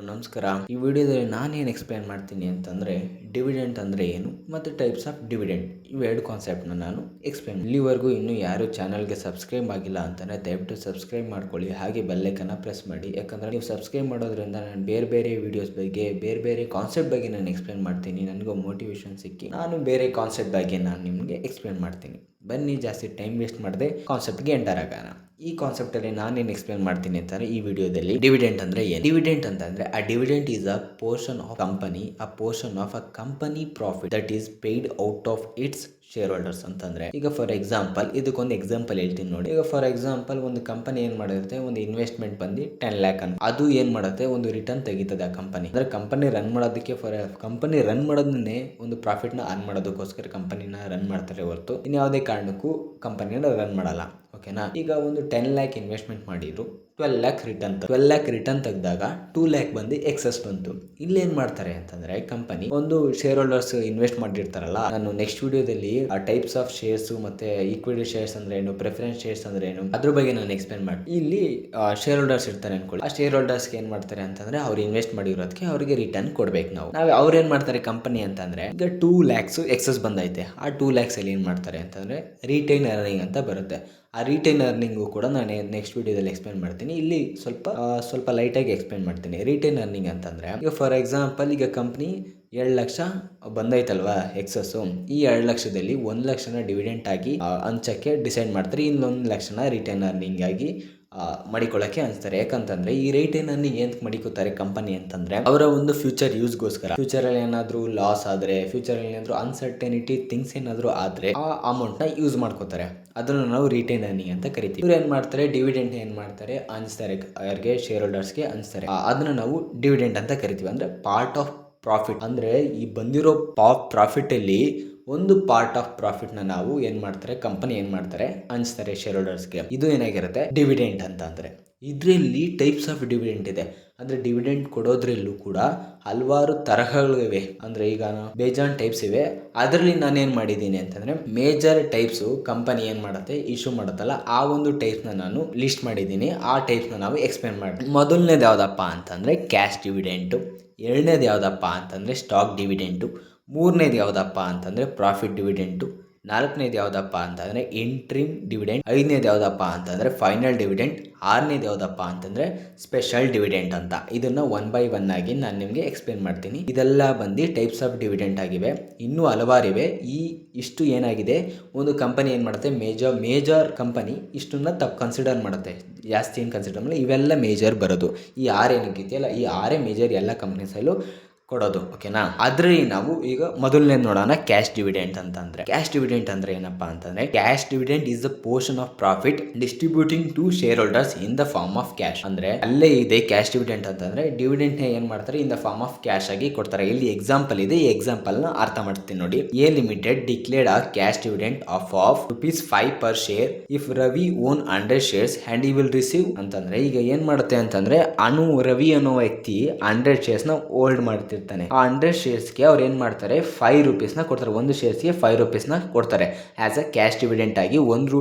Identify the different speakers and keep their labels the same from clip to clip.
Speaker 1: ನಮಸ್ಕಾರ. ಈ ವಿಡಿಯೋದಲ್ಲಿ ನಾನೇನು ಎಕ್ಸ್ಪ್ಲೇನ್ ಮಾಡ್ತೀನಿ ಅಂತಂದರೆ ಡಿವಿಡೆಂಟ್ ಅಂದರೆ ಏನು ಮತ್ತು ಟೈಪ್ಸ್ ಆಫ್ ಡಿವಿಡೆಂಟ್ ಇವೆರಡು ಕಾನ್ಸೆಪ್ಟ್ನ ನಾನು ಎಕ್ಸ್ಪ್ಲೇನ್. ಇಲ್ಲಿವರೆಗೂ ಇನ್ನೂ ಯಾರು ಚಾನಲ್ಗೆ ಸಬ್ಸ್ಕ್ರೈಬ್ ಆಗಿಲ್ಲ ಅಂತಂದರೆ ದಯವಿಟ್ಟು ಸಬ್ಸ್ಕ್ರೈಬ್ ಮಾಡ್ಕೊಳ್ಳಿ, ಹಾಗೆ ಬೆಲ್ಲೈಕನ್ನ ಪ್ರೆಸ್ ಮಾಡಿ. ಯಾಕಂದರೆ ನೀವು ಸಬ್ಸ್ಕ್ರೈಬ್ ಮಾಡೋದ್ರಿಂದ ನಾನು ಬೇರೆ ವಿಡಿಯೋಸ್ ಬಗ್ಗೆ ಬೇರೆ ಕಾನ್ಸೆಪ್ಟ್ ಬಗ್ಗೆ ನಾನು ಎಕ್ಸ್ಪ್ಲೇನ್ ಮಾಡ್ತೀನಿ. ನನಗೂ ಮೋಟಿವೇಶನ್ ಸಿಕ್ಕಿ ನಾನು ಬೇರೆ ಕಾನ್ಸೆಪ್ಟ್ ಬಗ್ಗೆ ನಾನು ನಿಮಗೆ ಎಕ್ಸ್ಪ್ಲೇನ್ ಮಾಡ್ತೀನಿ. ಬನ್ನಿ, ಜಾಸ್ತಿ ಟೈಮ್ ವೇಸ್ಟ್ ಮಾಡದೆ ಕಾನ್ಸೆಪ್ಟ್ಗೆ ಎಂಟರ್ ಆಗೋಣ. ಈ ಕಾನ್ಸೆಪ್ಟಲ್ಲಿ ನಾನೇನು ಎಕ್ಸ್ಪ್ಲೇನ್ ಮಾಡ್ತೀನಿ ಅಂತಂದರೆ ಈ ವಿಡಿಯೋದಲ್ಲಿ ಡಿವಿಡೆಂಟ್ ಅಂದರೆ ಏನು. ಡಿವಿಡೆಂಟ್ ಅಂತಂದರೆ a dividend is a portion of company, a portion of a company profit that is paid out of its share holders ಅಂತಂದ್ರೆ. ಈಗ ಫಾರ್ ಎಕ್ಸಾಂಪಲ್ ಇದಕ್ಕೊಂದು ಎಕ್ಸಾಂಪಲ್ ಹೇಳ್ತೀನಿ ನೋಡಿ. ಈಗ ಫಾರ್ ಎಕ್ಸಾಂಪಲ್ ಒಂದು ಕಂಪನಿ ಏನ್ ಮಾಡಿರುತ್ತೆ, ಒಂದು ಇನ್ವೆಸ್ಟ್ಮೆಂಟ್ ಬಂದು 10 lakh ಅಂತ, ಅದು ಏನ್ ಮಾಡುತ್ತೆ, ಒಂದು ರಿಟರ್ನ್ ತೆಗಿತದೆ ಆ ಕಂಪನಿ. ಅಂದ್ರೆ ಕಂಪನಿ ರನ್ ಮಾಡೋದಕ್ಕೆ, ಕಂಪನಿ ರನ್ ಮಾಡೋದನ್ನೇ ಒಂದು ಪ್ರಾಫಿಟ್ ನ ಅರ್ನ್ ಮಾಡೋದಕ್ಕೋಸ್ಕರ ಕಂಪನಿನ ರನ್ ಮಾಡ್ತಾರೆ ಹೊರತು ಇನ್ಯಾವುದೇ ಕಾರಣಕ್ಕೂ ಕಂಪನಿನ ರನ್ ಮಾಡಲ್ಲ. ಓಕೆನಾ. ಈಗ ಒಂದು 10 lakh ಇನ್ವೆಸ್ಟ್ಮೆಂಟ್ ಮಾಡಿದ್ರು, 12 lakh ರಿಟರ್ನ್ 12 lakh ರಿಟರ್ನ್ ತೆಗೆದಾಗ 2 lakh ಬಂದು ಎಕ್ಸಸ್ ಬಂತು. ಇಲ್ಲಿ ಏನ್ ಮಾಡ್ತಾರೆ ಅಂತಂದ್ರೆ ಕಂಪನಿ ಒಂದು ಶೇರ್ ಹೋಲ್ಡರ್ಸ್ ಇನ್ವೆಸ್ಟ್ ಮಾಡಿರ್ತಾರಲ್ಲ, ನಾನು ನೆಕ್ಸ್ಟ್ ವಿಡಿಯೋದಲ್ಲಿ ಆ ಟೈಪ್ಸ್ ಆಫ್ ಶೇರ್ಸ್ ಮತ್ತೆ ಈಕ್ವಿಟಿ ಶೇರ್ಸ್ ಅಂದ್ರೆ ಏನು, ಪ್ರಿಫರೆನ್ಸ್ ಶೇರ್ಸ್ ಅಂದ್ರೆ ಏನು, ಅದ್ರ ಬಗ್ಗೆ ನಾನು ಎಕ್ಸ್ಪ್ಲೇನ್ ಮಾಡ್ತೀನಿ. ಇಲ್ಲಿ ಶೇರ್ ಹೋಲ್ಡರ್ಸ್ ಇರ್ತಾರೆ ಅನ್ಕೊಳ್ಳಿ. ಆ ಶೇರ್ ಹೋಲ್ಡರ್ಸ್ ಏನ್ ಮಾಡ್ತಾರೆ ಅಂತಂದ್ರೆ ಅವ್ರು ಇನ್ವೆಸ್ಟ್ ಮಾಡಿರೋದಕ್ಕೆ ಅವ್ರಿಗೆ ರಿಟರ್ನ್ ಕೊಡ್ಬೇಕು. ನಾವು ಅವ್ರು ಏನ್ ಮಾಡ್ತಾರೆ ಕಂಪನಿ ಅಂತಂದ್ರೆ, ಈಗ 2 lakhs ಎಕ್ಸಸ್ ಬಂದೈತೆ, ಆ 2 lakhs ಅಲ್ಲಿ ಏನ್ ಮಾಡ್ತಾರೆ ಅಂತಂದ್ರೆ ರಿಟೈನ್ ಅರ್ನಿಂಗ್ ಅಂತ ಬರುತ್ತೆ. ಆ ರಿಟೈನ್ ಅರ್ನಿಂಗು ಕೂಡ ನಾನು ನೆಕ್ಸ್ಟ್ ವಿಡಿಯೋದಲ್ಲಿ ಎಕ್ಸ್ಪ್ಲೇನ್ ಮಾಡ್ತೀನಿ. ಇಲ್ಲಿ ಸ್ವಲ್ಪ ಲೈಟಾಗಿ ಎಕ್ಸ್ಪ್ಲೇನ್ ಮಾಡ್ತೀನಿ. ರಿಟೈನ್ ಅರ್ನಿಂಗ್ ಅಂತಂದ್ರೆ, ಈಗ ಫಾರ್ ಎಕ್ಸಾಂಪಲ್ ಈಗ ಕಂಪ್ನಿ 2 ಲಕ್ಷ ಬಂದೈತಲ್ವಾ ಎಕ್ಸಸ್ಸು, ಈ 2 ಲಕ್ಷದಲ್ಲಿ 1 ಲಕ್ಷನ ಡಿವಿಡೆಂಟ್ ಆಗಿ ಹಂಚಕ್ಕೆ ಡಿಸೈಡ್ ಮಾಡ್ತಾರೆ, ಇನ್ನೊಂದು ಲಕ್ಷನ ರಿಟೈನ್ ಅರ್ನಿಂಗ್ ಆಗಿ ಮಡಿಕೊಳ್ಳಕ್ಕೆ ಅನ್ಸ್ತಾರೆ. ಯಾಕಂತಂದ್ರೆ ಈ ರಿಟೈನ್ ಅರ್ನಿಂಗ್ ಏನ್ ಮಡಿಕೋತಾರೆ ಕಂಪನಿ ಅಂತಂದ್ರೆ, ಅವರ ಒಂದು ಫ್ಯೂಚರ್ ಯೂಸ್ಗೋಸ್ಕರ. ಫ್ಯೂಚರ್ ಅಲ್ಲಿ ಏನಾದ್ರು ಲಾಸ್ ಆದ್ರೆ, ಫ್ಯೂಚರ್ ಅಲ್ಲಿ ಏನಾದ್ರು ಅನ್ಸರ್ಟನಿಟಿ ಥಿಂಗ್ಸ್ ಏನಾದ್ರು ಆದ್ರೆ ಆ ಅಮೌಂಟ್ ನ ಯೂಸ್ ಮಾಡ್ಕೋತಾರೆ. ಅದನ್ನು ನಾವು ರಿಟೈನ್ ಅರ್ನಿಂಗ್ ಅಂತ ಕರಿತೀವಿ. ಇವ್ರು ಏನ್ ಮಾಡ್ತಾರೆ, ಡಿವಿಡೆಂಟ್ ಏನ್ ಮಾಡ್ತಾರೆ ಹಂಚ್ತಾರೆ, ಯಾರಿಗೆ ಶೇರ್ ಹೋಲ್ಡರ್ಸ್ಗೆ ಹಂಚ್ತಾರೆ. ಅದನ್ನ ನಾವು ಡಿವಿಡೆಂಟ್ ಅಂತ ಕರಿತೀವಿ. ಅಂದ್ರೆ ಪಾರ್ಟ್ ಆಫ್ ಪ್ರಾಫಿಟ್, ಅಂದ್ರೆ ಈ ಬಂದಿರೋ ಪ್ರಾಫಿಟ್ ಅಲ್ಲಿ ಒಂದು ಪಾರ್ಟ್ ಆಫ್ ಪ್ರಾಫಿಟ್ ನ ನಾವು ಏನ್ ಮಾಡ್ತಾರೆ, ಕಂಪನಿ ಏನ್ ಮಾಡ್ತಾರೆ ಹಂಚ್ತಾರೆ ಶೇರ್ ಹೋಲ್ಡರ್ಸ್ಗೆ. ಇದು ಏನಾಗಿರುತ್ತೆ ಡಿವಿಡೆಂಟ್ ಅಂತ. ಅಂದ್ರೆ ಇದರಲ್ಲಿ ಟೈಪ್ಸ್ ಆಫ್ ಡಿವಿಡೆಂಟ್ ಇದೆ. ಅಂದ್ರೆ ಡಿವಿಡೆಂಟ್ ಕೊಡೋದ್ರಲ್ಲೂ ಕೂಡ ಹಲವಾರು ತರಹಗಳಿವೆ. ಅಂದ್ರೆ ಈಗ ಬೇಜಾನ್ ಟೈಪ್ಸ್ ಇವೆ. ಅದರಲ್ಲಿ ನಾನೇನ್ ಮಾಡಿದ್ದೀನಿ ಅಂತಂದ್ರೆ ಮೇಜರ್ ಟೈಪ್ಸ್ ಕಂಪನಿ ಏನ್ ಮಾಡುತ್ತೆ ಇಶ್ಯೂ ಮಾಡುತ್ತಲ್ಲ, ಆ ಒಂದು ಟೈಪ್ಸ್ ನ ನಾನು ಲಿಸ್ಟ್ ಮಾಡಿದ್ದೀನಿ. ಆ ಟೈಪ್ಸ್ ನ ನಾವು ಎಕ್ಸ್ಪ್ಲೇನ್ ಮಾಡ್ತೀವಿ. ಮೊದಲನೇದು ಯಾವ್ದಪ್ಪ ಅಂತಂದ್ರೆ ಕ್ಯಾಶ್ ಡಿವಿಡೆಂಟ್, ಎರಡನೇದು ಯಾವ್ದಪ್ಪ ಅಂತಂದ್ರೆ ಸ್ಟಾಕ್ ಡಿವಿಡೆಂಟು, ಮೂರನೇದು ಯಾವ್ದಪ್ಪ ಅಂತಂದ್ರೆ ಪ್ರಾಫಿಟ್ ಡಿವಿಡೆಂಟು, ನಾಲ್ಕನೇದು ಯಾವ್ದಪ್ಪ ಅಂತಂದ್ರೆ ಇಂಟ್ರಿಮ್ ಡಿವಿಡೆಂಟ್, ಐದನೇದು ಯಾವ್ದಪ್ಪ ಅಂತಂದ್ರೆ ಫೈನಲ್ ಡಿವಿಡೆಂಟ್, ಆರನೇದು ಯಾವ್ದಪ್ಪ ಅಂತಂದ್ರೆ ಸ್ಪೆಷಲ್ ಡಿವಿಡೆಂಟ್ ಅಂತ. ಇದನ್ನ 1 by 1 ಆಗಿ ನಾನು ನಿಮಗೆ ಎಕ್ಸ್ಪ್ಲೇನ್ ಮಾಡ್ತೀನಿ. ಇದೆಲ್ಲ ಬಂದು ಟೈಪ್ಸ್ ಆಫ್ ಡಿವಿಡೆಂಟ್ ಆಗಿವೆ. ಇನ್ನೂ ಹಲವಾರಿವೆ. ಇಷ್ಟು ಏನಾಗಿದೆ, ಒಂದು ಕಂಪನಿ ಏನ್ ಮಾಡುತ್ತೆ, ಮೇಜರ್ ಕಂಪನಿ ಇಷ್ಟನ್ನ ಕನ್ಸಿಡರ್ ಮಾಡುತ್ತೆ, ಜಾಸ್ತಿ ಏನು ಕನ್ಸಿಡರ್ ಮಾಡಲ್ಲ. ಇವೆಲ್ಲ ಮೇಜರ್ ಬರೋದು. ಈ 6 ಏನಕ್ಕಿದೆಯಲ್ಲ, ಈ 6 ಮೇಜರ್ ಎಲ್ಲ ಕಂಪನೀಸಲ್ಲೂ ಕೊಡೋದು. ಓಕೆನಾ. ಅದ್ರಲ್ಲಿ ನಾವು ಈಗ ಮೊದಲನೇ ನೋಡೋಣ ಕ್ಯಾಶ್ ಡಿವಿಡೆಂಟ್ ಅಂತಂದ್ರೆ. ಕ್ಯಾಶ್ ಡಿವಿಡೆಂಟ್ ಅಂದ್ರೆ ಏನಪ್ಪಾ ಅಂತಂದ್ರೆ, cash dividend is the portion of profit distributing to share holders in the form of cash. ಅಂದ್ರೆ ಅಲ್ಲೇ ಇದೆ ಕ್ಯಾಶ್ ಡಿವಿಡೆಂಟ್ ಅಂತಂದ್ರೆ, ಡಿವಿಡೆಂಟ್ ನ ಏನ್ ಮಾಡ್ತಾರೆ in the form of cash ಆಗಿ ಕೊಡ್ತಾರೆ. ಇಲ್ಲಿ ಎಕ್ಸಾಂಪಲ್ ಇದೆ, ಈ ಎಕ್ಸಾಂಪಲ್ ನ ಅರ್ಥ ಮಾಡ್ತೀನಿ ನೋಡಿ. A limited declared a cash dividend of ₹5 per share if Ravi own 100 shares and he will receive ಅಂತಂದ್ರೆ, ಈಗ ಏನ್ ಮಾಡುತ್ತೆ ಅಂತಂದ್ರೆ ರವಿ ಅನ್ನೋ ವ್ಯಕ್ತಿ 100 shares ನ ಹೋಲ್ಡ್ ಮಾಡ್ತಿರ್ತಾನೆ. ಆ 100 ಶೇರ್ಸ್ಗೆ ಅವ್ರು ಏನ್ ಮಾಡ್ತಾರೆ ₹5 ನ ಕೊಡ್ತಾರೆ. ಒಂದು ಶೇರ್ಸ್ಗೆ ₹5 ನ ಕೊಡ್ತಾರೆ ಆಸ್ ಅ ಕ್ಯಾಶ್ ಡಿವಿಡೆಂಟ್ ಆಗಿ.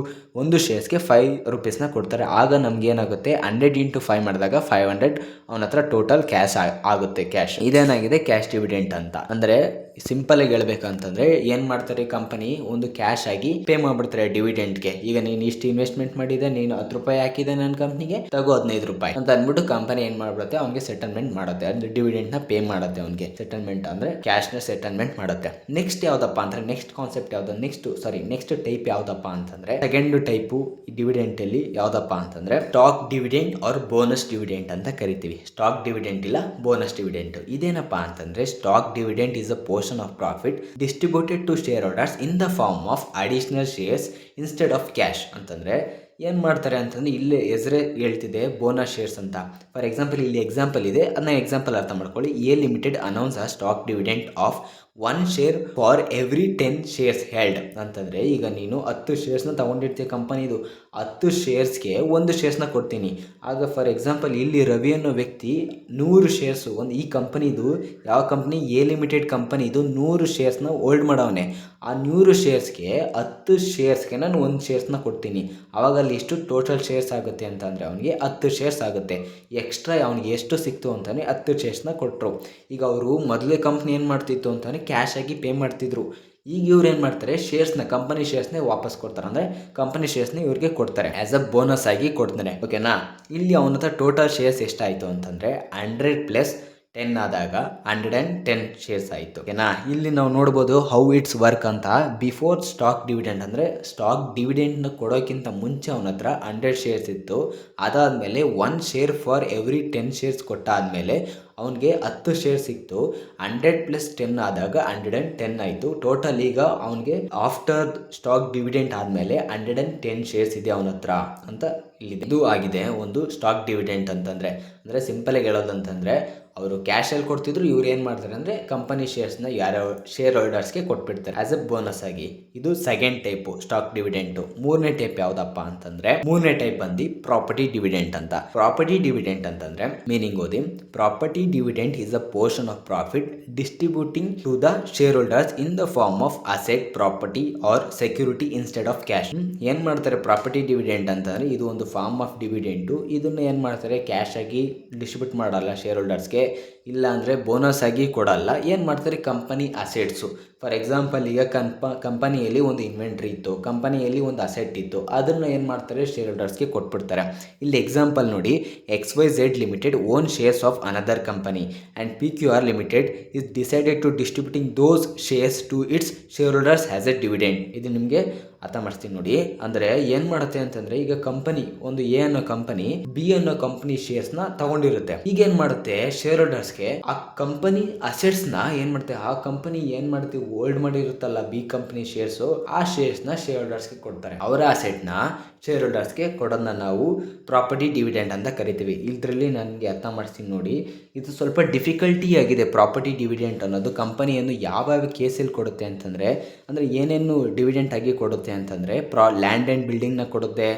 Speaker 1: ಒಂದು ಶೇರ್ಸ್ಗೆ ₹5 ನ ಕೊಡ್ತಾರೆ. ಆಗ ನಮ್ಗೆ ಏನಾಗುತ್ತೆ, 100 into 5 ಮಾಡಿದಾಗ 500 ಅವನ ಹತ್ರ ಟೋಟಲ್ ಕ್ಯಾಶ್ ಆಗುತ್ತೆ. ಕ್ಯಾಶ್ ಇದೇನಾಗಿದೆ ಕ್ಯಾಶ್ ಡಿವಿಡೆಂಟ್ ಅಂತ. ಅಂದ್ರೆ ಸಿಂಪಲ್ ಆಗಿ ಹೇಳ್ಬೇಕಂತಂದ್ರೆ ಏನ್ ಮಾಡ್ತಾರೆ ಕಂಪನಿ, ಒಂದು ಕ್ಯಾಶ್ ಆಗಿ ಪೇ ಮಾಡ್ಬಿಡ್ತಾರೆ ಡಿವಿಡೆಂಟ್ಗೆ. ಈಗ ನೀನು ಇಷ್ಟು ಇನ್ವೆಸ್ಟ್ಮೆಂಟ್ ಮಾಡಿದೆ, ನೀನು ₹10 ಹಾಕಿದೆ ನನ್ನ ಕಂಪ್ನಿಗೆ, ತಗೋ ₹15 ಅಂತ ಅಂದ್ಬಿಟ್ಟು ಕಂಪನಿ ಏನ್ ಮಾಡ್ಬಿಡುತ್ತೆ, ಅವ್ನಿಗೆ ಸೆಟಲ್ಮೆಂಟ್ ಮಾಡುತ್ತೆ. ಅಂದ್ರೆ ಡಿವಿಡೆಂಟ್ ನ ಪೇ ಮಾಡುತ್ತೆ ಅವನಿಗೆ. ಸೆಟಲ್ಮೆಂಟ್ ಅಂದ್ರೆ ಕ್ಯಾಶ್ ನ ಸೆಟಲ್ಮೆಂಟ್ ಮಾಡುತ್ತೆ. ನೆಕ್ಸ್ಟ್ ಯಾವ್ದಪ್ಪ ಅಂದ್ರೆ, ನೆಕ್ಸ್ಟ್ ಕಾನ್ಸೆಪ್ಟ್ ಯಾವ್ದು, ನೆಕ್ಸ್ಟ್ ಟೈಪ್ ಯಾವ್ದಪ್ಪ ಅಂತಂದ್ರೆ, ಸೆಕೆಂಡ್ ಟೈಪು ಡಿವಿಡೆಂಟ್ ಅಲ್ಲಿ ಯಾವ್ದಪ್ಪ ಅಂತಂದ್ರೆ stock dividend or bonus dividend ಅಂತ ಕರಿತೀವಿ. ಸ್ಟಾಕ್ ಡಿವಿಡೆಂಟ್ ಇಲ್ಲ ಬೋನಸ್ ಡಿವಿಡೆಂಟ್. ಇದೇನಪ್ಪ ಅಂತಂದ್ರೆ stock dividend is a portion of profit distributed to share holders in the form of additional shares instead of cash. ಅಂತಂದ್ರೆ ಏನ್ ಮಾಡ್ತಾರೆ ಅಂತಂದ್ರೆ, ಇಲ್ಲಿ ಹೆಸರೇ ಹೇಳ್ತಿದೆ ಬೋನಸ್ ಶೇರ್ಸ್ ಅಂತ. ಫಾರ್ ಎಕ್ಸಾಂಪಲ್ ಇಲ್ಲಿ ಎಕ್ಸಾಂಪಲ್ ಇದೆ, ಅದನ್ನ ಎಕ್ಸಾಂಪಲ್ ಅರ್ಥ ಮಾಡ್ಕೊಳ್ಳಿ. A limited announce a stock dividend of 1 share for every 10 shares held ಅಂತಂದರೆ, ಈಗ ನೀನು 10 ಶೇರ್ಸ್ನ ತೊಗೊಂಡಿರ್ತೀಯ ಕಂಪನಿದು, 10 ಶೇರ್ಸ್ಗೆ 1 ಶೇರ್ಸ್ನ ಕೊಡ್ತೀನಿ. ಆಗ ಫಾರ್ ಎಕ್ಸಾಂಪಲ್ ಇಲ್ಲಿ ರವಿ ಅನ್ನೋ ವ್ಯಕ್ತಿ 100 ಶೇರ್ಸು ಈ ಕಂಪನಿದು, ಯಾವ ಕಂಪ್ನಿ, ಎ ಲಿಮಿಟೆಡ್ ಕಂಪನಿದು 100 ಶೇರ್ಸ್ನ ಹೋಲ್ಡ್ ಮಾಡವನೆ. ಆ 100 ಶೇರ್ಸ್ಗೆ 10 ಶೇರ್ಸ್ಗೆ ನಾನು 1 ಶೇರ್ಸ್ನ ಕೊಡ್ತೀನಿ. ಆವಾಗ ಅಲ್ಲಿ ಎಷ್ಟು ಟೋಟಲ್ ಶೇರ್ಸ್ ಆಗುತ್ತೆ ಅಂತಂದರೆ ಅವನಿಗೆ 10 ಶೇರ್ಸ್ ಆಗುತ್ತೆ. ಎಕ್ಸ್ಟ್ರಾ ಅವನಿಗೆ ಎಷ್ಟು ಸಿಕ್ತು ಅಂತಾನೆ 10 ಶೇರ್ಸ್ನ ಕೊಟ್ಟರು. ಈಗ ಅವರು ಮೊದಲೇ ಕಂಪ್ನಿ ಏನು ಮಾಡ್ತಿತ್ತು ಅಂತಾನೆ ಕ್ಯಾಶ್ ಆಗಿ ಪೇ ಮಾಡ್ತಿದ್ರು. ಈಗ ಇವ್ರು ಏನು ಮಾಡ್ತಾರೆ, ಶೇರ್ಸ್ನ, ಕಂಪನಿ ಶೇರ್ಸ್ನೇ ವಾಪಸ್ ಕೊಡ್ತಾರೆ. ಅಂದರೆ ಕಂಪನಿ ಶೇರ್ಸ್ನ ಇವ್ರಿಗೆ ಕೊಡ್ತಾರೆ, ಆ್ಯಸ್ ಅ ಬೋನಸ್ ಆಗಿ ಕೊಡ್ತಾರೆ. ಓಕೆನಾ. ಇಲ್ಲಿ ಅವನ ಹತ್ರ ಟೋಟಲ್ ಶೇರ್ಸ್ ಎಷ್ಟಾಯಿತು ಅಂತಂದರೆ 100 + 10 ಆದಾಗ 110 ಶೇರ್ಸ್ ಆಯಿತು. ಓಕೆನಾ. ಇಲ್ಲಿ ನಾವು ನೋಡ್ಬೋದು ಹೌ ಇಟ್ಸ್ ವರ್ಕ್ ಅಂತ. ಬಿಫೋರ್ ಸ್ಟಾಕ್ ಡಿವಿಡೆಂಡ್ ಅಂದರೆ ಸ್ಟಾಕ್ ಡಿವಿಡೆಂಡ್ನ ಕೊಡೋಕ್ಕಿಂತ ಮುಂಚೆ ಅವನ ಹತ್ರ 100 ಶೇರ್ಸ್ ಇತ್ತು. ಅದಾದಮೇಲೆ 1 ಶೇರ್ ಫಾರ್ ಎವ್ರಿ 10 ಶೇರ್ಸ್ ಕೊಟ್ಟಾದಮೇಲೆ ಅವನಿಗೆ 10 ಶೇರ್ ಸಿಕ್ತು. 100 + 10 ಆದಾಗ 110 ಆಯಿತು. ಟೋಟಲ್ ಈಗ ಅವನಿಗೆ ಆಫ್ಟರ್ ಸ್ಟಾಕ್ ಡಿವಿಡೆಂಟ್ ಆದಮೇಲೆ 110 ಶೇರ್ಸ್ ಇದೆ ಅವನ ಹತ್ರ ಅಂತ ಇಲ್ಲಿದೆ. ಇದು ಆಗಿದೆ ಒಂದು ಸ್ಟಾಕ್ ಡಿವಿಡೆಂಟ್ ಅಂತಂದರೆ. ಅಂದರೆ ಸಿಂಪಲಾಗಿ ಹೇಳೋದಂತಂದರೆ, ಅವರು ಕ್ಯಾಶಲ್ಲಿ ಕೊಡ್ತಿದ್ರು, ಇವ್ರು ಏನು ಮಾಡ್ತಾರೆ ಅಂದರೆ ಕಂಪನಿ ಶೇರ್ಸ್ನ ಯಾರ್ಯಾವ ಶೇರ್ ಹೋಲ್ಡರ್ಸ್ಗೆ ಕೊಟ್ಬಿಡ್ತಾರೆ ಆ್ಯಸ್ ಎ ಬೋನಸ್ ಆಗಿ. ಇದು ಸೆಕೆಂಡ್ ಟೈಪು ಸ್ಟಾಕ್ ಡಿವಿಡೆಂಟು. ಮೂರನೇ ಟೈಪ್ ಯಾವುದಪ್ಪ ಅಂತಂದರೆ, ಮೂರನೇ ಟೈಪ್ ಬಂದು ಪ್ರಾಪರ್ಟಿ ಡಿವಿಡೆಂಟ್ ಅಂತ. ಪ್ರಾಪರ್ಟಿ ಡಿವಿಡೆಂಟ್ ಅಂತಂದರೆ ಮೀನಿಂಗ್ ಓದಿ, property dividend is a portion of profit distributing to the share holders in the form of asset, property or security instead of cash. ಏನು ಮಾಡ್ತಾರೆ ಪ್ರಾಪರ್ಟಿ ಡಿವಿಡೆಂಟ್ ಅಂತಂದರೆ, ಇದು ಒಂದು form of dividend. ಇದನ್ನು ಏನು ಮಾಡ್ತಾರೆ, ಕ್ಯಾಶ್ ಆಗಿ ಡಿಸ್ಟ್ರಿಬ್ಯೂಟ್ ಮಾಡಲ್ಲ ಶೇರ್ ಹೋಲ್ಡರ್ಸ್ಗೆ, ಇಲ್ಲ ಅಂದರೆ ಬೋನಸ್ ಆಗಿ ಕೊಡಲ್ಲ. ಏನು ಮಾಡ್ತಾರೆ, ಕಂಪನಿ ಅಸೆಟ್ಸು. ಫಾರ್ ಎಕ್ಸಾಂಪಲ್ ಈಗ ಕಂಪನಿಯಲ್ಲಿ ಒಂದು ಇನ್ವೆಂಟ್ರಿ ಇತ್ತು, ಕಂಪನಿಯಲ್ಲಿ ಒಂದು ಅಸೆಟ್ ಇತ್ತು, ಅದನ್ನು ಏನು ಮಾಡ್ತಾರೆ ಶೇರ್ ಹೋಲ್ಡರ್ಸ್ಗೆ ಕೊಟ್ಬಿಡ್ತಾರೆ. ಇಲ್ಲಿ ಎಕ್ಸಾಂಪಲ್ ನೋಡಿ, XYZ limited own shares of another company and PQR limited is decided to distributing those shares to its share holders as a dividend. ಇದು ನಿಮಗೆ ಅರ್ಥ ಮಾಡಿಸ್ತೀನಿ ನೋಡಿ. ಅಂದರೆ ಏನು ಮಾಡುತ್ತೆ ಅಂತಂದರೆ, ಈಗ ಕಂಪನಿ ಒಂದು ಎ ಅನ್ನೋ ಕಂಪನಿ ಬಿ ಅನ್ನೋ ಕಂಪನಿ ಶೇರ್ಸ್ನ ತಗೊಂಡಿರುತ್ತೆ. ಈಗ ಏನು ಮಾಡುತ್ತೆ, ಶೇರ್ ಹೋಲ್ಡರ್ಸ್ಗೆ ಆ ಕಂಪನಿ ಅಸೆಟ್ಸ್ನ ಏನು ಮಾಡುತ್ತೆ, ಆ ಕಂಪನಿ ಏನು ಮಾಡ್ತೀವಿ ಹೋಲ್ಡ್ ಮಾಡಿರುತ್ತಲ್ಲ ಬಿ ಕಂಪನಿ ಶೇರ್ಸು, ಆ ಶೇರ್ಸ್ನ ಶೇರ್ ಹೋಲ್ಡರ್ಸ್ಗೆ ಕೊಡ್ತಾರೆ. ಅವರ ಅಸೆಟ್ನ ಶೇರ್ ಹೋಲ್ಡರ್ಸ್ಗೆ ಕೊಡೋದನ್ನ ನಾವು ಪ್ರಾಪರ್ಟಿ ಡಿವಿಡೆಂಡ್ ಅಂತ ಕರಿತೀವಿ. ಇದರಲ್ಲಿ ನನಗೆ ಅರ್ಥ ಮಾಡಿಸ್ತೀನಿ ನೋಡಿ. ಇದು ಸ್ವಲ್ಪ ಡಿಫಿಕಲ್ಟಿ ಆಗಿದೆ ಪ್ರಾಪರ್ಟಿ ಡಿವಿಡೆಂಟ್ ಅನ್ನೋದು. ಕಂಪನಿಯನ್ನು ಯಾವ್ಯಾವ ಕೇಸಲ್ಲಿ ಕೊಡುತ್ತೆ ಅಂತಂದರೆ, ಅಂದರೆ ಏನೇನು ಡಿವಿಡೆಂಟ್ ಆಗಿ ಕೊಡುತ್ತೆ ಅಂತಂದರೆ, ಲ್ಯಾಂಡ್ ಆ್ಯಂಡ್ ಬಿಲ್ಡಿಂಗ್ನ ಕೊಡುತ್ತೆ,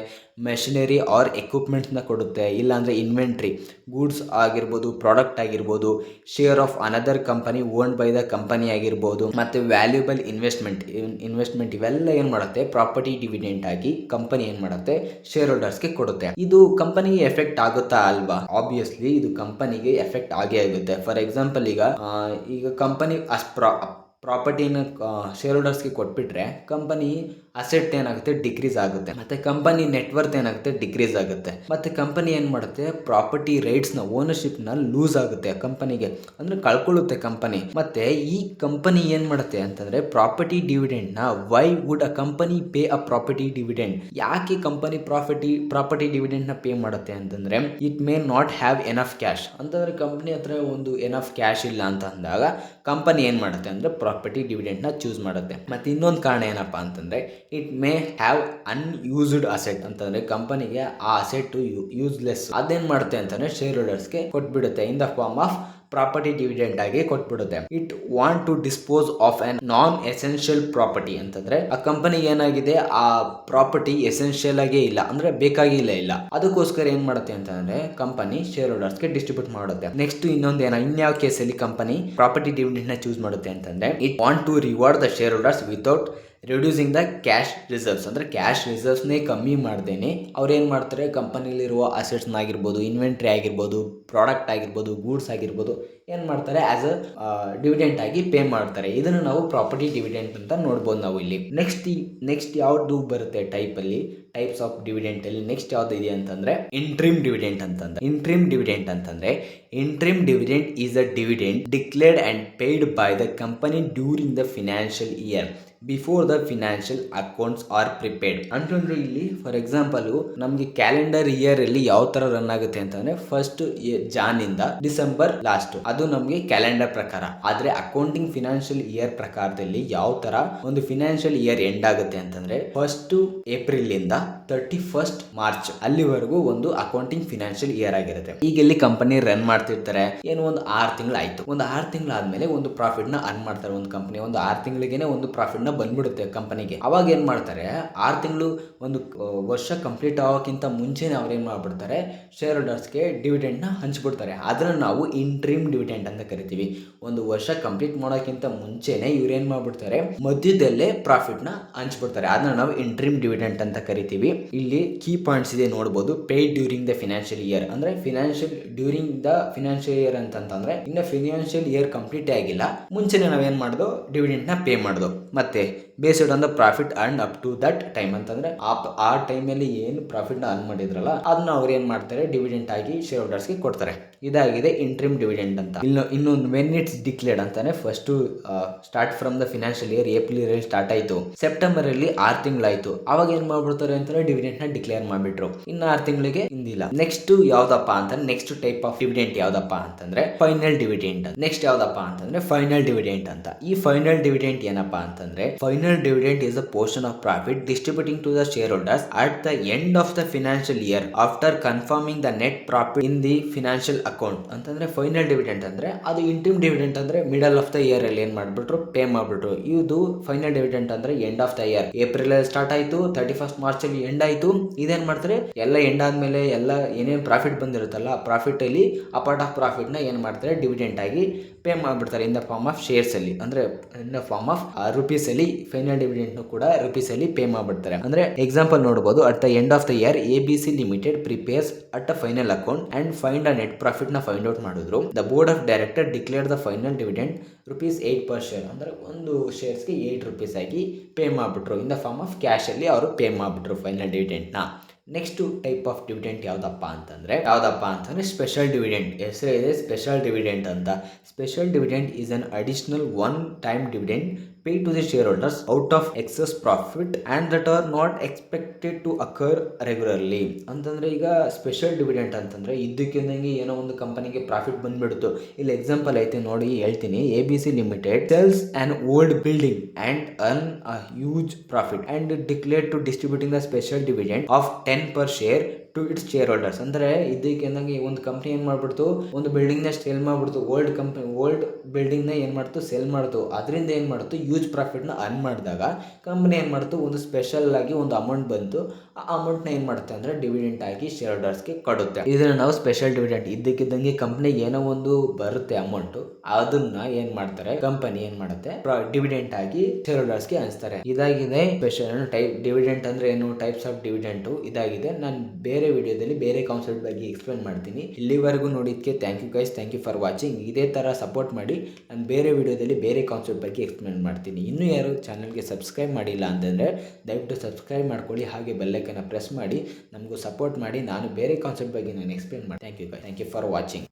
Speaker 1: ಮೆಷಿನರಿ ಆರ್ ಎಕ್ವಿಪ್ಮೆಂಟ್ಸ್ನ ಕೊಡುತ್ತೆ, ಇಲ್ಲಾಂದರೆ ಇನ್ವೆಂಟ್ರಿ, ಗೂಡ್ಸ್ ಆಗಿರ್ಬೋದು, ಪ್ರಾಡಕ್ಟ್ ಆಗಿರ್ಬೋದು, share of another company owned by the company ಆಗಿರ್ಬೋದು, ಮತ್ತು ವ್ಯಾಲ್ಯೂಬಲ್ ಇನ್ವೆಸ್ಟ್ಮೆಂಟ್ ಇವೆಲ್ಲ ಏನು ಮಾಡುತ್ತೆ ಪ್ರಾಪರ್ಟಿ ಡಿವಿಡೆಂಟ್ ಆಗಿ ಕಂಪನಿ ಏನು ಮಾಡುತ್ತೆ ಶೇರ್ ಹೋಲ್ಡರ್ಸ್ಗೆ ಕೊಡುತ್ತೆ. ಇದು ಕಂಪನಿಗೆ ಎಫೆಕ್ಟ್ ಆಗುತ್ತಾ ಅಲ್ವಾ? ಆಬ್ವಿಯಸ್ಲಿ ಇದು ಕಂಪನಿಗೆ ಎಫೆಕ್ಟ್ ಆಗೇ ಆಗುತ್ತೆ. ಫಾರ್ ಎಕ್ಸಾಂಪಲ್ ಈಗ ಕಂಪನಿ ಪ್ರಾಪರ್ಟಿನ ಶೇರ್ ಹೋಲ್ಡರ್ಸ್ಗೆ ಕೊಟ್ಬಿಟ್ರೆ ಕಂಪನಿ ಅಸೆಟ್ ಏನಾಗುತ್ತೆ ಡಿಕ್ರೀಸ್ ಆಗುತ್ತೆ, ಮತ್ತು ಕಂಪನಿ ನೆಟ್ವರ್ತ್ ಏನಾಗುತ್ತೆ ಡಿಕ್ರೀಸ್ ಆಗುತ್ತೆ, ಮತ್ತು ಕಂಪನಿ ಏನು ಮಾಡುತ್ತೆ ಪ್ರಾಪರ್ಟಿ ರೈಟ್ಸ್ನ ಓನರ್ಶಿಪ್ನ ಲೂಸ್ ಆಗುತ್ತೆ ಕಂಪನಿಗೆ, ಅಂದರೆ ಕಳ್ಕೊಳ್ಳುತ್ತೆ ಕಂಪನಿ. ಮತ್ತು ಈ ಕಂಪನಿ ಏನು ಮಾಡುತ್ತೆ ಅಂತಂದರೆ ಪ್ರಾಪರ್ಟಿ ಡಿವಿಡೆಂಡ್ನ why would a company pay a property dividend, ಯಾಕೆ ಕಂಪನಿ ಪ್ರಾಪರ್ಟಿ ಡಿವಿಡೆಂಡ್ನ ಪೇ ಮಾಡುತ್ತೆ ಅಂತಂದರೆ, it may not have enough cash ಅಂತಂದರೆ ಕಂಪನಿ ಹತ್ರ ಒಂದು ಎನಫ್ ಕ್ಯಾಶ್ ಇಲ್ಲ ಅಂತ ಅಂದಾಗ ಕಂಪನಿ ಏನು ಮಾಡುತ್ತೆ ಅಂದರೆ ಪ್ರಾಪರ್ಟಿ ಡಿವಿಡೆಂಡ್ನ ಚೂಸ್ ಮಾಡುತ್ತೆ. ಮತ್ತು ಇನ್ನೊಂದು ಕಾರಣ ಏನಪ್ಪ ಅಂತಂದರೆ, it may have unused asset ಅಂತಂದರೆ ಕಂಪನಿಗೆ ಆ ಅಸೆಟ್ ಯೂಸ್ಲೆಸ್, ಅದೇನು ಮಾಡುತ್ತೆ ಅಂತಂದರೆ ಶೇರ್ ಹೋಲ್ಡರ್ಸ್ಗೆ ಕೊಟ್ಬಿಡುತ್ತೆ in the form of property dividend ಆಗಿ ಕೊಟ್ಬಿಡುತ್ತೆ. It want to dispose of an non essential property ಅಂತಂದ್ರೆ ಆ ಕಂಪನಿಗೆ ಏನಾಗಿದೆ ಆ ಪ್ರಾಪರ್ಟಿ ಎಸೆನ್ಷಿಯಲ್ ಆಗೇ ಇಲ್ಲ, ಅಂದ್ರೆ ಬೇಕಾಗಿಲ್ಲ ಇಲ್ಲ, ಅದಕ್ಕೋಸ್ಕರ ಏನ್ ಮಾಡುತ್ತೆ ಅಂತಂದ್ರೆ ಕಂಪನಿ ಶೇರ್ ಹೋಲ್ಡರ್ಸ್ಗೆ ಡಿಸ್ಟ್ರಿಬ್ಯೂಟ್ ಮಾಡುತ್ತೆ. ನೆಕ್ಸ್ಟ್ ಇನ್ಯಾವ ಕೇಸಲ್ಲಿ ಕಂಪನಿ ಪ್ರಾಪರ್ಟಿ ಡಿವಿಡೆಂಡ್ ನ ಚೂಸ್ ಮಾಡುತ್ತೆ ಅಂತಂದ್ರೆ it want to reward the share holders without reducing the cash reserves, ಅಂದರೆ ಕ್ಯಾಶ್ ರಿಸರ್ವ್ಸ್ನೇ ಕಮ್ಮಿ ಮಾಡ್ದೇನೆ ಅವ್ರು ಏನು ಮಾಡ್ತಾರೆ ಕಂಪನಿಲಿರುವ ಅಸೆಟ್ಸ್ನ ಆಗಿರ್ಬೋದು, ಇನ್ವೆಂಟ್ರಿ ಆಗಿರ್ಬೋದು, ಪ್ರಾಡಕ್ಟ್ ಆಗಿರ್ಬೋದು, ಗೂಡ್ಸ್ ಆಗಿರ್ಬೋದು ಏನು ಮಾಡ್ತಾರೆ ಆ್ಯಸ್ ಅ ಡಿವಿಡೆಂಟ್ ಆಗಿ ಪೇ ಮಾಡ್ತಾರೆ. ಇದನ್ನು ನಾವು ಪ್ರಾಪರ್ಟಿ ಡಿವಿಡೆಂಟ್ ಅಂತ ನೋಡ್ಬೋದು ನಾವು ಇಲ್ಲಿ. ನೆಕ್ಸ್ಟ್ ಯಾವುದು ಬರುತ್ತೆ ಟೈಪ್ಸ್ ಆಫ್ ಡಿವಿಡೆಂಟಲ್ಲಿ ನೆಕ್ಸ್ಟ್ ಯಾವ್ದು ಇದೆ ಅಂತಂದರೆ ಇಂಟ್ರಿಮ್ ಡಿವಿಡೆಂಟ್ ಅಂತಂದ್ರೆ. Interim dividend is a dividend declared and paid by the company during the financial year before the financial accounts are prepared ಅಂತಂದ್ರೆ ಇಲ್ಲಿ ಫಾರ್ ಎಕ್ಸಾಂಪಲ್ ನಮಗೆ ಕ್ಯಾಲೆಂಡರ್ ಇಯರ್ ಅಲ್ಲಿ ಯಾವ ತರ ರನ್ ಆಗುತ್ತೆ ಅಂತಂದ್ರೆ ಫಸ್ಟ್ ಜಾನಿಂದ ಡಿಸೆಂಬರ್ ಲಾಸ್ಟ್, ಅದು ನಮಗೆ ಕ್ಯಾಲೆಂಡರ್ ಪ್ರಕಾರ. ಆದ್ರೆ ಅಕೌಂಟಿಂಗ್ ಫಿನಾನ್ಷಿಯಲ್ ಇಯರ್ ಪ್ರಕಾರದಲ್ಲಿ ಯಾವ ತರ ಒಂದು ಫಿನಾನ್ಷಿಯಲ್ ಇಯರ್ ಎಂಡ್ ಆಗುತ್ತೆ ಅಂತಂದ್ರೆ ಫಸ್ಟ್ ಏಪ್ರಿಲ್ ಇಂದ 31st ಮಾರ್ಚ್ ಅಲ್ಲಿವರೆಗೂ ಒಂದು ಅಕೌಂಟಿಂಗ್ ಫಿನಾನ್ಷಿಯಲ್ ಇಯರ್ ಆಗಿರುತ್ತೆ. ಈಗ ಇಲ್ಲಿ ಕಂಪನಿ ರನ್ ಮಾಡ್ತಿರ್ತಾರೆ, ಏನು ಒಂದು 6 ತಿಂಗಳು ಆಯ್ತು. ಒಂದು 6 ತಿಂಗಳಾದ್ಮೇಲೆ ಒಂದು ಪ್ರಾಫಿಟ್ ನ ಅರ್ನ್ ಮಾಡ್ತಾರೆ. ಒಂದು ಕಂಪನಿ ಒಂದು 6 ತಿಂಗಳಿಗೆನೆ ಒಂದು ಪ್ರಾಫಿಟ್ ನ ಬಂದ್ಬಿಡುತ್ತೆ ಕಂಪನಿಗೆ. ಅವಾಗ ಏನ್ ಮಾಡ್ತಾರೆ, 6 ತಿಂಗಳು ಒಂದು ವರ್ಷ ಕಂಪ್ಲೀಟ್ ಆಗೋಕ್ಕಿಂತ ಮುಂಚೆನೆ ಅವ್ರು ಏನ್ ಮಾಡ್ಬಿಡ್ತಾರೆ, ಶೇರ್ ಹೋಲ್ಡರ್ಸ್ಗೆ ಡಿವಿಡೆಂಡ್ ನ ಹಂಚ್ಬಿಡ್ತಾರೆ. ಅದನ್ನ ನಾವು ಇಂಟ್ರಿಮ್ ಡಿವಿಡೆಂಡ್ ಅಂತ ಕರಿತೀವಿ. ಒಂದು ವರ್ಷ ಕಂಪ್ಲೀಟ್ ಮಾಡೋಕ್ಕಿಂತ ಮುಂಚೆನೆ ಇವ್ರು ಏನ್ ಮಾಡ್ಬಿಡ್ತಾರೆ, ಮಧ್ಯದಲ್ಲೇ ಪ್ರಾಫಿಟ್ ನ ಹಂಚ್ಬಿಡ್ತಾರೆ. ಅದನ್ನ ನಾವು ಇಂಟ್ರಿಮ್ ಡಿವಿಡೆಂಡ್ ಅಂತ ಕರಿತೀವಿ. ಇಲ್ಲಿ ಕೀ ಪಾಯಿಂಟ್ಸ್ ಇದೆ ನೋಡಬಹುದು. Paid during the financial year ಅಂದ್ರೆ financial during the financial year ಅಂತಂದ್ರೆ ಇನ್ನು ಫಿನಾನ್ಷಿಯಲ್ ಇಯರ್ ಕಂಪ್ಲೀಟ್ ಆಗಿಲ್ಲ, ಮುಂಚೆನೆ ನಾವೇನ್ ಮಾಡೋದು, ಡಿವಿಡೆಂಡ್ ನ ಪೇ ಮಾಡೋದು. ಮತ್ತೆ based on the profit earn up to that time ಅಂತಂದ್ರೆ ಆ ಟೈಮಲ್ಲಿ ಏನು ಪ್ರಾಫಿಟ್ ನ ಅರ್ನ್ ಮಾಡಿದ್ರಲ್ಲ ಅದನ್ನ ಅವ್ರು ಏನ್ ಮಾಡ್ತಾರೆ, ಡಿವಿಡೆಂಟ್ ಆಗಿ ಶೇರ್ ಹೋಲ್ಡರ್ಸ್ಗೆ ಕೊಡ್ತಾರೆ. ಇದಾಗಿದೆ ಇಂಟ್ರಿಮ್ ಡಿವಿಡೆಂಡ್ ಅಂತ. ಇನ್ನೊಂದು ವೆನ್ ಇಟ್ಸ್ ಡಿಕ್ಲೇರ್ಡ್ ಅಂತಾನೆ first start from the financial year April start ಆಯ್ತು, ಸೆಪ್ಟೆಂಬರ್ ಅಲ್ಲಿ 6 ತಿಂಗಳಾಯ್ತು. ಅವಾಗ ಏನ್ ಮಾಡ್ಬಿಡ್ತಾರೆ ಅಂತಾರೆ, ಡಿವಿಡೆಂಟ್ ನ ಡಿಕ್ಲೇರ್ ಮಾಡ್ಬಿಟ್ರು. ಇನ್ನು 6 ತಿಂಗಳಿಗೆ ಹಿಂದಿಲ್ಲ. ನೆಕ್ಸ್ಟ್ ಯಾವ್ದಪ್ಪ ಅಂತ, ನೆಕ್ಸ್ಟ್ ಟೈಪ್ ಆಫ್ ಡಿವಿಡೆಂಟ್ ಯಾವ್ದಪ್ಪ ಅಂತಂದ್ರೆ ಫೈನಲ್ ಡಿವಿಡೆಂಟ್. ನೆಕ್ಸ್ಟ್ ಯಾವ್ದಪ್ಪ ಅಂತಂದ್ರೆ ಫೈನಲ್ ಡಿವಿಡೆಂಟ್ ಅಂತ. ಈ ಫೈನಲ್ ಡಿವಿಡೆಂಟ್ ಏನಪ್ಪಾ ಅಂತಂದ್ರೆ, final dividend is a portion of profit distributing to the shareholders at the end of the financial year after confirming the net profit in the financial account. ಅಂತಂದ್ರೆ final dividend ಅಂದ್ರೆ ಅದು interim dividend ಅಂದ್ರೆ middle of the year ಅಲ್ಲಿ ಏನ್ ಮಾಡ್ಬಿಟ್ರು, pay ಮಾಡ್ಬಿಟ್ರು. ಇದು final dividend ಅಂದ್ರೆ end of the year April ಅಲ್ಲಿ ಸ್ಟಾರ್ಟ್ ಆಯ್ತು, 31st ಮಾರ್ಚ್ ಅಲ್ಲಿ ಎಂಡ್ ಆಯ್ತು. ಇದೇನ್ ಮಾಡ್ತಾರೆ, ಎಲ್ಲ ಎಂಡ್ ಆದ್ಮೇಲೆ ಎಲ್ಲ ಏನೇನ್ ಪ್ರಾಫಿಟ್ ಬಂದಿರುತ್ತಲ್ಲ ಆ ಪ್ರಾಫಿಟ್ ಅಲ್ಲಿ ಆ ಪಾರ್ಟ್ ಆಫ್ ಪ್ರಾಫಿಟ್ ನ ಏನ್ ಮಾಡ್ತಾರೆ, ಡಿವಿಡೆಂಟ್ ಆಗಿ ಪೇ ಮಾಡ್ಬಿಡ್ತಾರೆ in the form of shares ಅಲ್ಲಿ, ಅಂದ್ರೆ in the form of rupees ಅಲ್ಲಿ. ಫೈನಲ್ ಡಿವಿಡೆಂಟ್ ಕೂಡ ರುಪೀಸ್ ಅಲ್ಲಿ ಪೇ ಮಾಡ್ಬಿಡ್ತಾರೆ. ಅಂದ್ರೆ ಎಕ್ಸಾಂಪಲ್ ನೋಡಬಹುದು, at the end of the year ABC limited prepares at a final account and find a net profit ನ find out ಮಾಡಿದ್ರು. The board of director declare the final dividend ₹8 per share, ಅಂದ್ರೆ ಒಂದು ಶೇರ್ಸ್ಗೆ ₹8 ಆಗಿ pay ಮಾಡ್ಬಿಟ್ರು. In the form of cash ಅಲ್ಲಿ ಅವರು pay ಮಾಡ್ಬಿಟ್ರು ಫೈನಲ್ ಡಿವಿಡೆಂಟ್ ನ. ನೆಕ್ಸ್ಟ್ ಟೈಪ್ ಆಫ್ ಡಿವಿಡೆಂಟ್ ಯಾವ್ದಪ್ಪ ಅಂತಂದ್ರೆ ಸ್ಪೆಷಲ್ ಡಿವಿಡೆಂಟ್. ಹೆಸರೇ ಇದೆ ಸ್ಪೆಷಲ್ ಡಿವಿಡೆಂಟ್ ಅಂತ. Special dividend is an additional one time dividend pay to the shareholders out of excess profit and that are not expected to occur regularly. ಅಂತಂದ್ರೆ ಈಗ special dividend ಅಂತಂದ್ರೆ ಇದ್ದಕ್ಕಿದ್ದಂಗೆ ಏನೋ ಒಂದು ಕಂಪನಿಗೆ ಪ್ರಾಫಿಟ್ ಬಂದ್ಬಿಡ್ತು. ಇಲ್ಲಿ ಎಕ್ಸಾಂಪಲ್ ಐತೆ ನೋಡಿ, ಹೇಳ್ತೀನಿ. ABC limited sells an old building and earn a huge profit and declared to distributing the special dividend of 10 per share to its share holders. ಅಂದರೆ ಇದಕ್ಕೆ ಒಂದು ಕಂಪ್ನಿ ಏನು ಮಾಡ್ಬಿಡ್ತು, ಒಂದು ಬಿಲ್ಡಿಂಗ್ನ ಸೇಲ್ ಮಾಡ್ಬಿಡ್ತು. ಓಲ್ಡ್ ಬಿಲ್ಡಿಂಗ್ನ ಏನು ಮಾಡ್ತು, ಸೇಲ್ ಮಾಡ್ತು. ಅದರಿಂದ ಏನು ಮಾಡ್ತು, ಯೂಜ್ ಪ್ರಾಫಿಟ್ನ ಅರ್ನ್ ಮಾಡಿದಾಗ ಕಂಪ್ನಿ ಏನು ಮಾಡ್ತು, ಒಂದು ಸ್ಪೆಷಲ್ ಆಗಿ ಒಂದು ಅಮೌಂಟ್ ಬಂತು. ಆ ಅಮೌಂಟ್ನ ಏನು ಮಾಡುತ್ತೆ ಅಂದರೆ ಡಿವಿಡೆಂಟ್ ಆಗಿ ಶೇರ್ ಹೋಲ್ಡರ್ಸ್ಗೆ ಕೊಡುತ್ತೆ. ಇದನ್ನು ನಾವು ಸ್ಪೆಷಲ್ ಡಿವಿಡೆಂಟ್. ಇದ್ದಕ್ಕಿದ್ದಂಗೆ ಕಂಪ್ನಿಗೆ ಏನೋ ಒಂದು ಬರುತ್ತೆ ಅಮೌಂಟು, ಅದನ್ನ ಏನು ಮಾಡ್ತಾರೆ, ಕಂಪನಿ ಏನು ಮಾಡುತ್ತೆ, ಡಿವಿಡೆಂಟ್ ಆಗಿ ಶೇರ್ ಹೋಲ್ಡರ್ಸ್ಗೆ ಹಂಚ್ತಾರೆ. ಇದಾಗಿದೆ ಸ್ಪೆಷಲ್ ಟೈಪ್ ಡಿವಿಡೆಂಟ್ ಅಂದ್ರೆ ಏನು, ಟೈಪ್ಸ್ ಆಫ್ ಡಿವಿಡೆಂಟು ಇದಾಗಿದೆ. ನಾನು ಬೇರೆ ವಿಡಿಯೋದಲ್ಲಿ ಬೇರೆ ಕಾನ್ಸೆಪ್ಟ್ ಬಗ್ಗೆ ಎಕ್ಸ್ಪ್ಲೇನ್ ಮಾಡ್ತೀನಿ. ಇಲ್ಲಿವರೆಗೂ ನೋಡಿದ್ದಕ್ಕೆ thank you guys, thank you for watching. ಇದೇ ಥರ ಸಪೋರ್ಟ್ ಮಾಡಿ, ನಾನು ಬೇರೆ ವಿಡಿಯೋದಲ್ಲಿ ಬೇರೆ ಕಾನ್ಸೆಪ್ಟ್ ಬಗ್ಗೆ ಎಕ್ಸ್ಪ್ಲೇನ್ ಮಾಡ್ತೀನಿ. ಇನ್ನೂ ಯಾರು ಚಾನಲ್ಗೆ ಸಬ್ಸ್ಕ್ರೈಬ್ ಮಾಡಿಲ್ಲ ಅಂತಂದರೆ ದಯವಿಟ್ಟು ಸಬ್ಸ್ಕ್ರೈಬ್ ಮಾಡ್ಕೊಳ್ಳಿ, ಹಾಗೆ ಬೆಲ್ಲೈಕನ್ನ ಪ್ರೆಸ್ ಮಾಡಿ ನಮಗೂ ಸಪೋರ್ಟ್ ಮಾಡಿ. ನಾನು ಬೇರೆ ಕಾನ್ಸೆಪ್ಟ್ ಬಗ್ಗೆ ನಾನು ಎಕ್ಸ್ಪ್ಲೇನ್ ಮಾಡಿ. Thank you for watching.